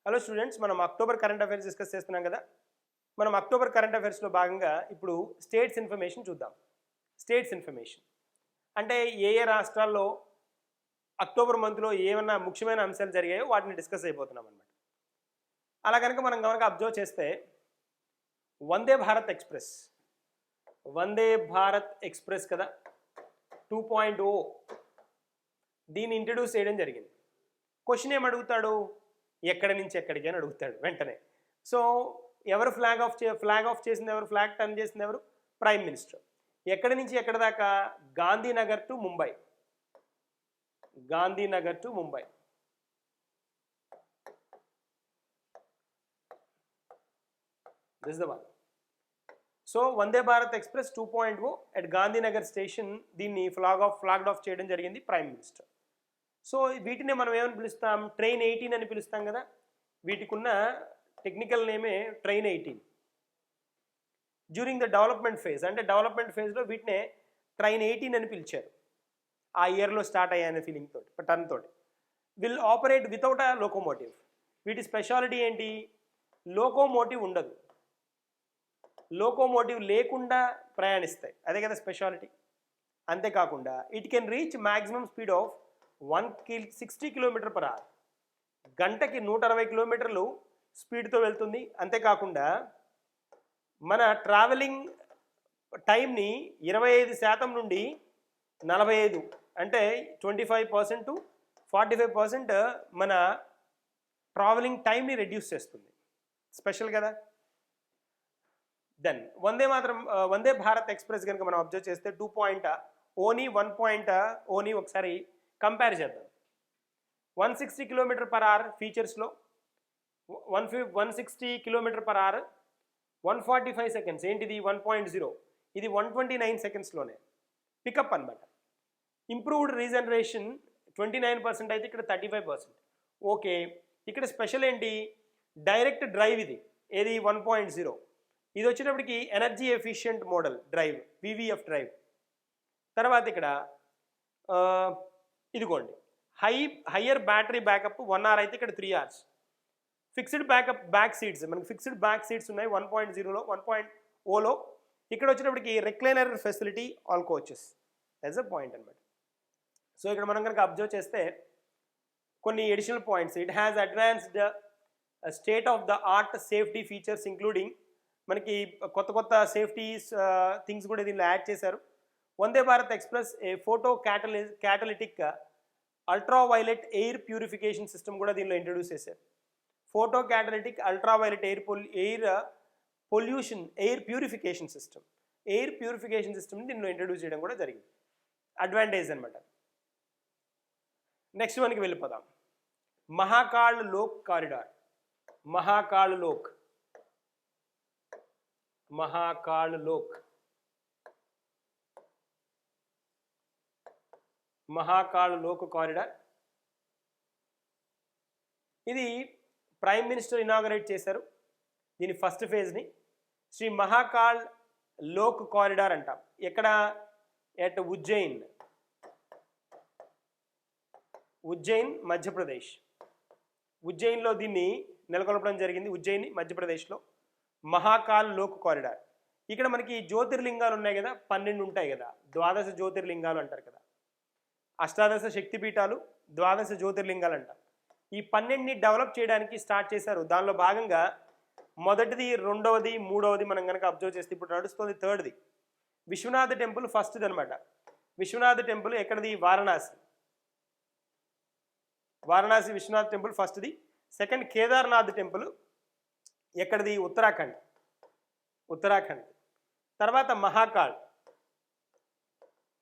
Hello students, మనం October current affairs discuss చేస్తున్నాం కదా. మనం అక్టోబర్ కరెంట్ అఫైర్స్లో భాగంగా ఇప్పుడు స్టేట్స్ ఇన్ఫర్మేషన్ చూద్దాం. స్టేట్స్ ఇన్ఫర్మేషన్ అంటే ఏ ఏ రాష్ట్రాల్లో అక్టోబర్ మంత్లో ఏమన్నా ముఖ్యమైన అంశాలు జరిగాయో వాటిని డిస్కస్ అయిపోతున్నాం అన్నమాట. అలా కనుక మనం అబ్జర్వ్ చేస్తే వందే భారత్ ఎక్స్ప్రెస్ కదా 2.0 దీన్ని ఇంట్రడ్యూస్ చేయడం జరిగింది. క్వశ్చన్ ఏమడుగుతాడు, ఎక్కడి నుంచి ఎక్కడికి అని అడుగుతాడు వెంటనే. సో ఎవరు ఫ్లాగ్ ఆఫ్ చేసింది, ఎవరు ఫ్లాగ్ టర్న్ చేసింది, ఎవరు? Prime minister. ఎక్కడి నుంచి ఎక్కడి దాకా? Gandhinagar to Mumbai. This the one. So Vande Bharat express 2.0 at Gandhinagar station దీన్ని ఫ్లాగ్ ఆఫ్ చేయడం జరిగింది ప్రైమ్ మినిస్టర్. సో వీటిని మనం ఏమని పిలుస్తాం? ట్రైన్ 18 అని పిలుస్తాం కదా. వీటికున్న టెక్నికల్ నేమే train 18. During the development phase, అంటే డెవలప్మెంట్ ఫేజ్లో వీటినే ట్రైన్ 18 అని పిలిచారు. ఆ ఇయర్లో స్టార్ట్ అయ్యాయనే ఫీలింగ్ తోటి, టర్న్ తోటి. Will operate without a locomotive. వీటి స్పెషాలిటీ ఏంటి? లోకోమోటివ్ ఉండదు, లోకోమోటివ్ లేకుండా ప్రయాణిస్తాయి, అదే కదా స్పెషాలిటీ. అంతేకాకుండా it can reach maximum speed of 160 km/h. గంటకి 160 కిలోమీటర్లు స్పీడ్తో వెళ్తుంది. అంతేకాకుండా మన ట్రావెలింగ్ టైంని 25% నుండి 45, అంటే 25% to 45% మన ట్రావెలింగ్ టైంని రెడ్యూస్ చేస్తుంది. స్పెషల్ కదా. దెన్ వందే భారత్ ఎక్స్ప్రెస్ కనుక మనం అబ్జర్వ్ చేస్తే 2.0 ఓనీ ఒకసారి కంపేర్ చేద్దాం. 160 km/h ఫీచర్స్లో 160 km/h 145 seconds. ఏంటిది? 1.0. ఇది 129 secondsలోనే పికప్ అనమాట. ఇంప్రూవ్డ్ రీజనరేషన్ 29% అయితే ఇక్కడ 35%. ఓకే, ఇక్కడ స్పెషల్ ఏంటి? Direct drive. ఇది ఏది? 1.0. ఇది వచ్చేటప్పటికి energy efficient model drive, VVF drive. తర్వాత ఇక్కడ ఇదిగోండి, హయ్యర్ బ్యాటరీ బ్యాకప్ 1 hour అయితే ఇక్కడ 3 hours. ఫిక్స్డ్ బ్యాక్ సీట్స్, మనకి ఫిక్స్డ్ బ్యాక్ సీట్స్ ఉన్నాయి 1.0లో. 1.0లో ఇక్కడ వచ్చేటప్పటికి recliner facility all coaches. That's a point అనమాట. సో ఇక్కడ మనం కనుక అబ్జర్వ్ చేస్తే కొన్ని additional points. It has advanced state of the art safety features including, మనకి కొత్త సేఫ్టీస్ థింగ్స్ కూడా దీనిలో యాడ్ చేశారు. Vande Bharat Express a photo catalytic ultraviolet air purification system కూడా దీనిలో ఇంట్రడ్యూస్ చేశారు. Photo catalytic ultraviolet air purification system దీనిలో ఇంట్రడ్యూస్ చేయడం కూడా జరిగింది. అడ్వాంటేజ్ అనమాట. నెక్స్ట్ వన్కి వెళ్ళిపోదాం. మహాకాల్ లోక్ కారిడార్. మహాకాల్ లోక్ కారిడార్. ఇది ప్రైమ్ మినిస్టర్ ఇనాగరేట్ చేశారు దీని ఫస్ట్ ఫేజ్ని. శ్రీ మహాకాల్ లోక్ కారిడార్ అంటాం. ఎక్కడ? ఎట్ ఉజ్జయిన్ మధ్యప్రదేశ్. ఉజ్జయిన్లో దీన్ని నెలకొల్పడం జరిగింది. ఉజ్జయిని మధ్యప్రదేశ్లో మహాకాల్ లోక్ కారిడార్. ఇక్కడ మనకి జ్యోతిర్లింగాలు ఉన్నాయి కదా, 12 ఉంటాయి కదా. 12 జ్యోతిర్లింగాలు అంటారు కదా. అష్టాదశ శక్తిపీఠాలు, 12 జ్యోతిర్లింగాలు అంటారు. ఈ 12ని డెవలప్ చేయడానికి స్టార్ట్ చేశారు. దానిలో భాగంగా మొదటిది, రెండవది, మూడవది మనం కనుక అబ్జర్వ్ చేస్తే ఇప్పుడు నడుస్తుంది థర్డ్ది. విశ్వనాథ టెంపుల్ ఫస్ట్ది అనమాట. విశ్వనాథ టెంపుల్ ఎక్కడిది? వారణాసి విశ్వనాథ్ టెంపుల్ ఫస్ట్ది. సెకండ్ కేదార్నాథ్ టెంపుల్ ఎక్కడిది? ఉత్తరాఖండ్. తర్వాత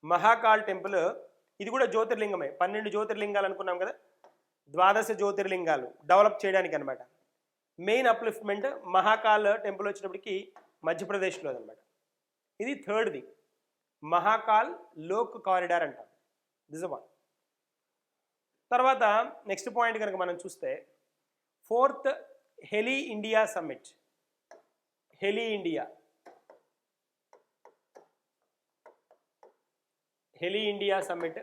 మహాకాల్ టెంపుల్, ఇది కూడా జ్యోతిర్లింగమే. 12 జ్యోతిర్లింగాలు అనుకున్నాం కదా, 12 జ్యోతిర్లింగాలు డెవలప్ చేయడానికి అనమాట. మెయిన్ అప్లిఫ్ట్మెంట్ మహాకాల్ టెంపుల్ వచ్చేటప్పటికి మధ్యప్రదేశ్లో అనమాట. ఇది థర్డ్ది, మహాకాల్ లోక్ కారిడార్ అంటాం. This one. తర్వాత నెక్స్ట్ పాయింట్ కనుక మనం చూస్తే 4th Heli India Summit. Heli India Summit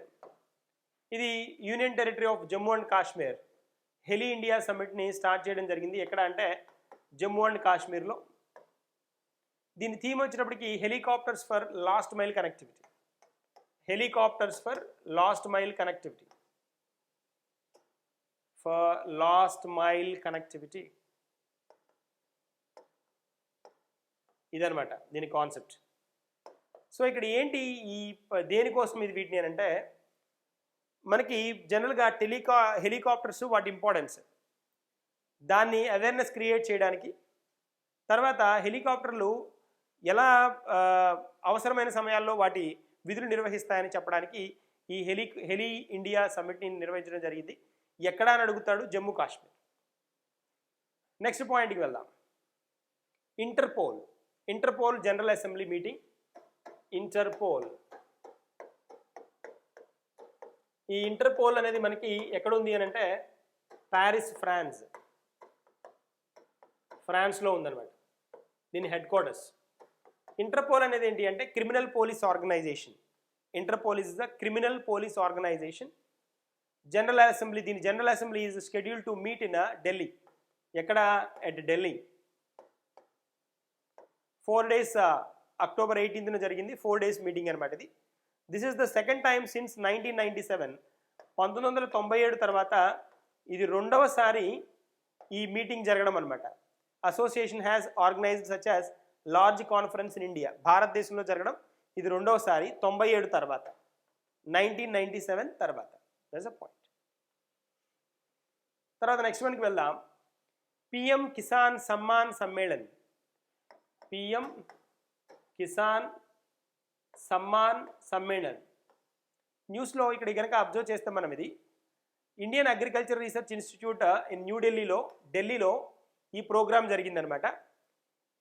ఇది union territory of Jammu and Kashmir Heli India సమ్మిట్ని స్టార్ట్ చేయడం జరిగింది. ఎక్కడ అంటే జమ్మూ అండ్ కాశ్మీర్లో. దీని థీమ్ వచ్చినప్పటికీ helicopters for last mile connectivity. Helicopters for last mile connectivity. For last mile connectivity ఇదనమాట దీని కాన్సెప్ట్. సో ఇక్కడ ఏంటి ఈ దేనికోసం ఇది వీటిని అని అంటే మనకి జనరల్గా హెలికాప్టర్స్ వాటి ఇంపార్టెన్స్ దాన్ని అవేర్నెస్ క్రియేట్ చేయడానికి, తర్వాత హెలికాప్టర్లు ఎలా అవసరమైన సమయాల్లో వాటి విధులు నిర్వహిస్తాయని చెప్పడానికి ఈ హెలీ ఇండియా సమ్మిట్ని నిర్వహించడం జరిగింది. ఎక్కడ అని అడుగుతాడు, జమ్మూ కాశ్మీర్. నెక్స్ట్ పాయింట్కి వెళ్దాం. Interpole general assembly meeting. Interpole, ఈ ఇంటర్పోల్ అనేది మనకి ఎక్కడ ఉంది అని అంటే ప్యారిస్, ఫ్రాన్స్లో ఉందన్నమాట దీని హెడ్ క్వార్టర్స్. ఇంటర్పోల్ అనేది ఏంటి అంటే criminal police organisation. Interpol is the criminal police organisation. దీని general assembly is schedule to meet in Delhi. ఎక్కడ? ఎట్ ఢిల్లీ. 4 days అక్టోబర్ 18న జరిగింది. 4 days మీటింగ్ అనమాట ఇది. This is the second time since 1997. 1997 తర్వాత ఇది రెండవసారి ఈ మీటింగ్ జరగడం అనమాట. Association has organised such as large conference in India. భారతదేశంలో జరగడం ఇది రెండవసారి 97 తర్వాత, 1997 తర్వాత. That's a point. తర్వాత నెక్స్ట్ వన్కి వెళ్దాం. పిఎం కిసాన్ సమ్మాన్ సమ్మేళన్. పిఎం కిసాన్ సమ్మాన్ సమ్మేళన్. న్యూస్లో ఇక్కడ కనుక అబ్జర్వ్ చేస్తే మనం ఇది Indian agriculture research institute in ఢిల్లీలో ఈ ప్రోగ్రామ్ జరిగిందనమాట.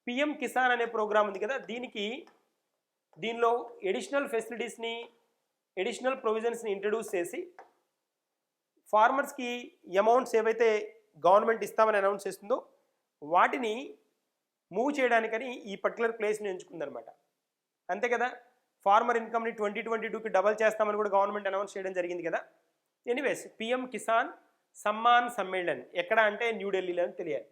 పిఎం కిసాన్ అనే ప్రోగ్రామ్ ఉంది కదా, దీనిలో ఎడిషనల్ ఫెసిలిటీస్ని, ఎడిషనల్ ప్రొవిజన్స్ని ఇంట్రడ్యూస్ చేసి ఫార్మర్స్కి అమౌంట్స్ ఏవైతే గవర్నమెంట్ ఇస్తామని అనౌన్స్ చేస్తుందో వాటిని మూవ్ చేయడానికని ఈ పర్టికులర్ ప్లేస్ని ఎంచుకుందనమాట. అంతే కదా, ఫార్మర్ ఇన్కమ్ని 2022కి డబల్ చేస్తామని కూడా గవర్నమెంట్ అనౌన్స్ చేయడం జరిగింది కదా. ఎనీవేస్, పిఎం కిసాన్ సమ్మాన్ సమ్మేళన్ ఎక్కడ అంటే న్యూఢిల్లీలో అని తెలియాలి.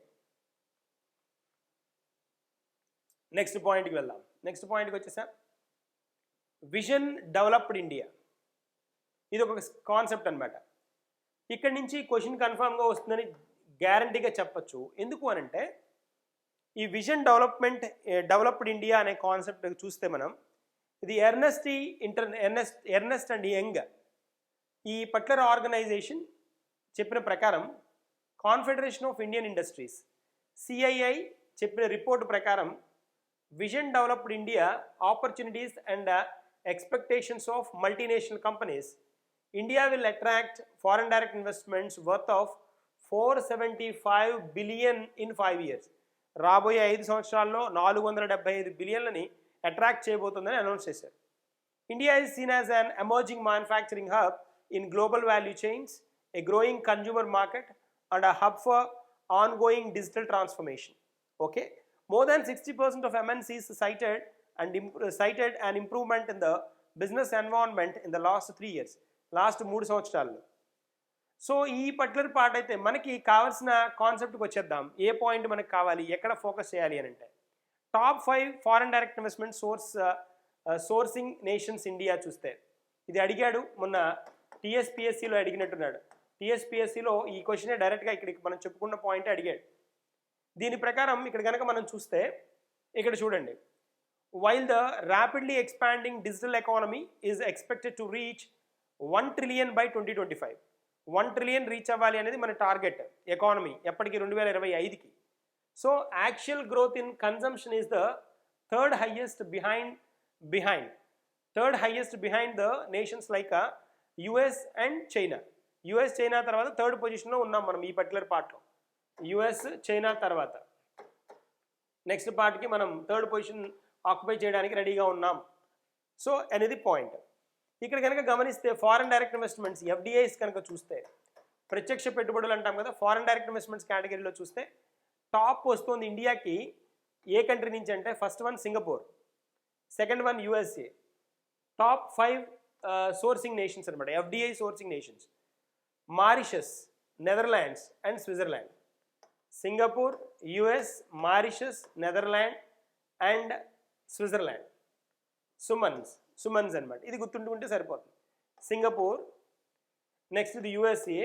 నెక్స్ట్ పాయింట్కి వెళ్దాం. నెక్స్ట్ పాయింట్కి వచ్చేసా విజన్ డెవలప్డ్ ఇండియా. ఇది ఒక కాన్సెప్ట్ అనమాట. ఇక్కడి నుంచి క్వశ్చన్ కన్ఫామ్గా వస్తుందని గ్యారంటీగా చెప్పచ్చు. ఎందుకు అనంటే ఈ విజన్ డెవలప్డ్ ఇండియా అనే కాన్సెప్ట్ చూస్తే మనం ఇది ఎర్నెస్ట్ అండ్ యంగ్ ఈ పర్టికులర్ ఆర్గనైజేషన్ చెప్పిన ప్రకారం confederation of Indian industries CII చెప్పిన రిపోర్ట్ ప్రకారం vision developed India opportunities and expectations of multinational companies. India will attract foreign direct investments worth of 475 billion in 5 years. రాబోయే 5 సంవత్సరాల్లో 475 బిలియన్లని attract చేయబోతుందని announce చేశారు. India is seen as an emerging manufacturing hub in global value chains, a growing consumer market and a hub for ongoing digital transformation. Okay, more than 60% of MNCs cited an improvement in the business environment in the last 3 years. Last 3 సంవత్సరాల్లో. So ఈ particular part అయితే మనకి కావాల్సిన కాన్సెప్ట్కి వచ్చేద్దాం. ఏ point మనకు కావాలి, ఎక్కడ focus చేయాలి అని అంటే top 5 foreign direct investment sourcing nations India చూస్తే ఇది అడిగాడు మొన్న టీఎస్పీఎస్సీలో అడిగినట్టున్నాడు. టీఎస్పీఎస్సీలో ఈ క్వశ్చనే డైరెక్ట్గా ఇక్కడికి మనం చెప్పుకున్న పాయింట్ అడిగాడు. దీని ప్రకారం ఇక్కడ కనుక మనం చూస్తే ఇక్కడ చూడండి, while the rapidly expanding digital economy is expected to reach 1 trillion by 2025. 1 trillion reach అవ్వాలి అనేది మన టార్గెట్ ఎకానమీ ఎప్పటికి 2025కి. So actual growth in consumption is the third highest behind the nations like US and China. US China తర్వాత third పొజిషన్లో ఉన్నాం మనం ఈ పర్టికులర్ పార్ట్లో. యుఎస్ చైనా తర్వాత నెక్స్ట్ పార్ట్కి మనం థర్డ్ పొజిషన్ ఆక్యుపై చేయడానికి రెడీగా ఉన్నాం. సో అనేది పాయింట్. ఇక్కడ కనుక గమనిస్తే ఫారెన్ డైరెక్ట్ ఇన్వెస్ట్మెంట్స్ ఎఫ్డిఐస్ కనుక చూస్తే ప్రత్యక్ష పెట్టుబడులు అంటాం కదా, ఫారెన్ డైరెక్ట్ ఇన్వెస్ట్మెంట్స్ కేటగిరీలో చూస్తే టాప్ వస్తుంది ఇండియాకి ఏ కంట్రీ నుంచి అంటే first one Singapore, second one USA. Top 5 sourcing nations అనమాట, FDI sourcing nations. Mauritius, Netherlands and Switzerland. Singapore, US, Mauritius, Netherland and Switzerland. సుమన్స్ అనమాట. ఇది గుర్తుంటుకుంటే సరిపోతుంది. సింగపూర్, నెక్స్ట్ ఇది USA,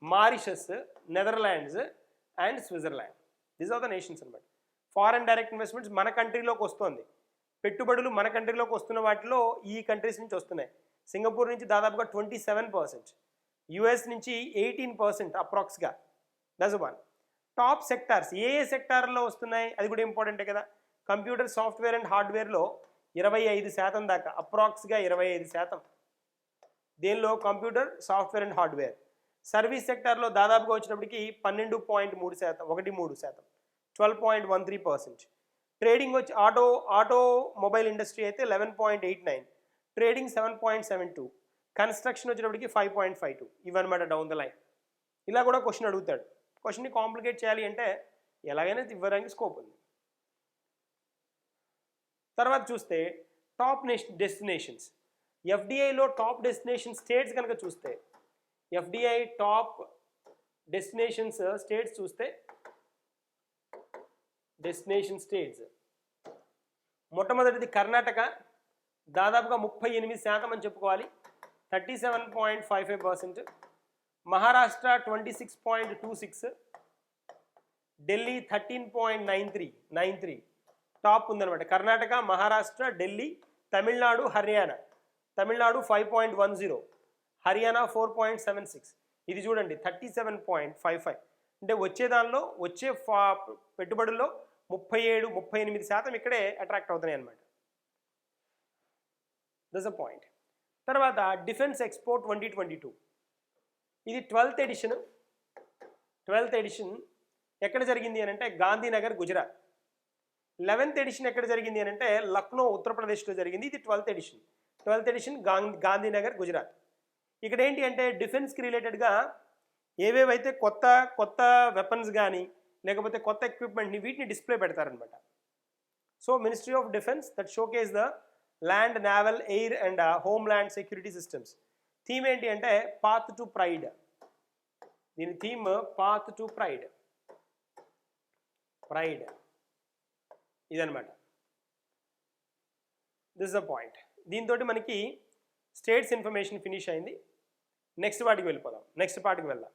Mauritius, Netherlands and Switzerland. These are the nations అనమాట. Foreign direct investments మన కంట్రీలోకి వస్తుంది. పెట్టుబడులు మన కంట్రీలోకి వస్తున్న వాటిలో ఈ కంట్రీస్ నుంచి వస్తున్నాయి. సింగపూర్ నుంచి దాదాపుగా 27%, యుఎస్ నుంచి 18% అప్రాక్స్గా. That's one. టాప్ సెక్టార్స్ ఏ సెక్టార్లో వస్తున్నాయి అది కూడా ఇంపార్టెంటే కదా. కంప్యూటర్, సాఫ్ట్వేర్ అండ్ హార్డ్వేర్లో 25% దాకా, అప్రాక్స్గా 25%. దేనిలో? Computer, software and hardware. Service సెక్టార్లో దాదాపుగా వచ్చినప్పటికి 12.3%, 13%, 12.13%. ట్రేడింగ్ వచ్చి ఆటోమొబైల్ ఇండస్ట్రీ అయితే 11.89, ట్రేడింగ్ 7.72, కన్స్ట్రక్షన్ వచ్చేటప్పటికి 5.52. ఇవన్నమాట డౌన్ ద లైన్. ఇలా కూడా క్వశ్చన్ అడుగుతాడు. క్వశ్చన్ని కాంప్లికేట్ చేయాలి అంటే ఎలాగైనా ఇవ్వడానికి స్కోప్ ఉంది. తర్వాత చూస్తే టాప్ డెస్టినేషన్స్. ఎఫ్డిఐలో టాప్ డెస్టినేషన్ స్టేట్స్ కనుక చూస్తే, ఎఫ్డిఐ టాప్ డెస్టినేషన్స్ స్టేట్స్ చూస్తే, డెస్టినేషన్ స్టేట్స్ మొట్టమొదటిది కర్ణాటక, దాదాపుగా 38% అని చెప్పుకోవాలి, 37.55%. మహారాష్ట్ర 26.26, ఢిల్లీ 13.93 టాప్ ఉందన్నమాట. కర్ణాటక, మహారాష్ట్ర, ఢిల్లీ, తమిళనాడు, హర్యానా. తమిళనాడు 5.10, హర్యానా 4.76. ఇది చూడండి 37.55. అంటే వచ్చే పెట్టుబడుల్లో 37-38% ఇక్కడే అట్రాక్ట్ అవుతున్నాయి అన్నమాట. That's a point. తర్వాత డిఫెన్స్ ఎక్స్పో 2022, ఇది 12th ఎడిషన్. ఎక్కడ జరిగింది అని అంటే గాంధీనగర్, గుజరాత్. 11th ఎడిషన్ ఎక్కడ జరిగింది అని అంటే లక్నో, ఉత్తరప్రదేశ్లో జరిగింది. ఇది 12th ఎడిషన్ గాంధీనగర్, గుజరాత్. ఇక్కడ ఏంటి అంటే డిఫెన్స్కి రిలేటెడ్గా ఏవేవైతే కొత్త వెపన్స్ కానీ లేకపోతే కొత్త ఎక్విప్మెంట్ని వీటిని డిస్ప్లే పెడతారనమాట. So ministry of defence that showcase the land, naval, air and homeland security systems. Theme ఏంటి అంటే పాత్ టు ప్రైడ్. దీని థీమ్ పాత్ టు ప్రైడ్ ఇదనమాట. This the point. దీంతో మనకి స్టేట్స్ ఇన్ఫర్మేషన్ ఫినిష్ అయింది. నెక్స్ట్ పార్ట్కి వెళ్దాం.